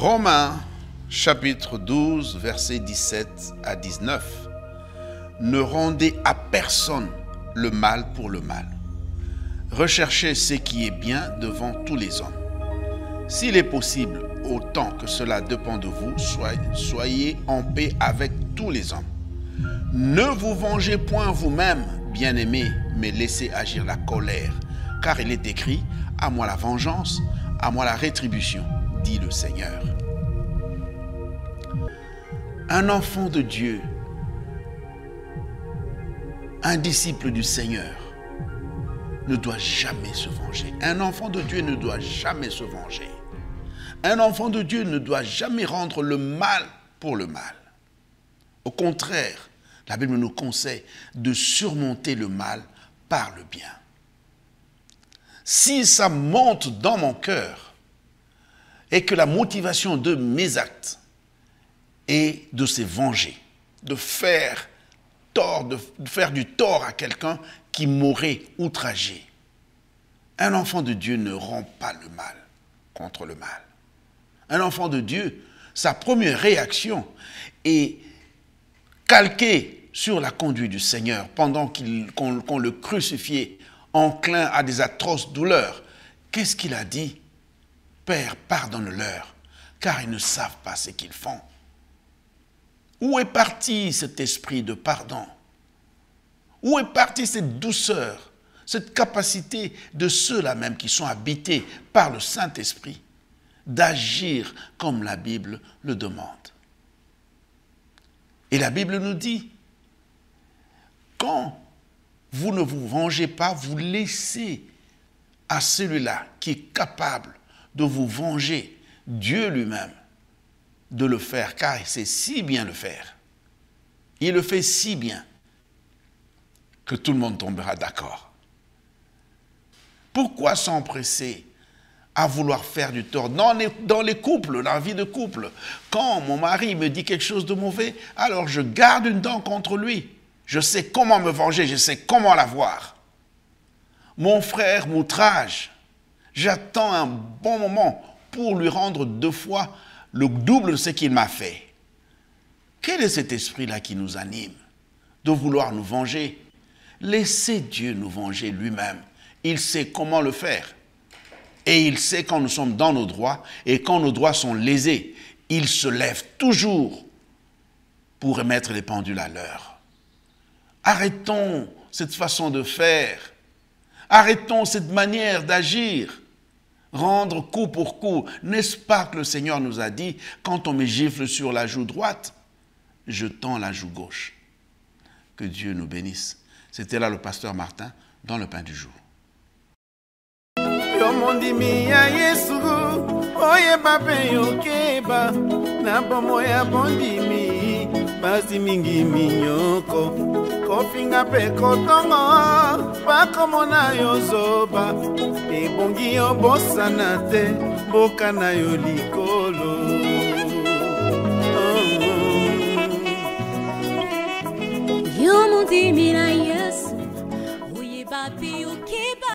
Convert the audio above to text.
Romains chapitre 12, versets 17 à 19. Ne rendez à personne le mal pour le mal. Recherchez ce qui est bien devant tous les hommes. S'il est possible, autant que cela dépend de vous, soyez en paix avec tous les hommes. Ne vous vengez point vous-même, bien-aimés, mais laissez agir la colère, car il est écrit, à moi la vengeance, à moi la rétribution, dit le Seigneur. Un enfant de Dieu, un disciple du Seigneur, ne doit jamais se venger. Un enfant de Dieu ne doit jamais se venger. Un enfant de Dieu ne doit jamais rendre le mal pour le mal. Au contraire, la Bible nous conseille de surmonter le mal par le bien. Si ça monte dans mon cœur et que la motivation de mes actes est de se venger, de faire tort, de faire du tort à quelqu'un qui m'aurait outragé, un enfant de Dieu ne rend pas le mal contre le mal. Un enfant de Dieu, sa première réaction est calquée sur la conduite du Seigneur pendant qu'on le crucifiait, enclin à des atroces douleurs. Qu'est-ce qu'il a dit? Père, pardonne-leur, car ils ne savent pas ce qu'ils font. Où est parti cet esprit de pardon? Où est partie cette douceur, cette capacité de ceux-là même qui sont habités par le Saint-Esprit d'agir comme la Bible le demande? Et la Bible nous dit, quand vous ne vous vengez pas, vous laissez à celui-là qui est capable de vous venger, Dieu lui-même, de le faire, car il sait si bien le faire. Il le fait si bien que tout le monde tombera d'accord. Pourquoi s'empresser à vouloir faire du tort? Dans les couples, dans la vie de couple, quand mon mari me dit quelque chose de mauvais, alors je garde une dent contre lui. Je sais comment me venger, je sais comment l'avoir. Mon frère m'outrage. J'attends un bon moment pour lui rendre 2 fois le double de ce qu'il m'a fait. Quel est cet esprit-là qui nous anime de vouloir nous venger? Laissez Dieu nous venger lui-même. Il sait comment le faire. Et il sait quand nous sommes dans nos droits et quand nos droits sont lésés. Il se lève toujours pour remettre les pendules à l'heure. Arrêtons cette façon de faire. Arrêtons cette manière d'agir. Rendre coup pour coup. N'est-ce pas que le Seigneur nous a dit, quand on me gifle sur la joue droite, je tends la joue gauche. Que Dieu nous bénisse. C'était là le pasteur Martin dans le pain du jour. Basi mingi minyoko kofinga pe kotongo pakomona yo zoba ebongi yo bosana te boka na yo likolo Yo mundi mira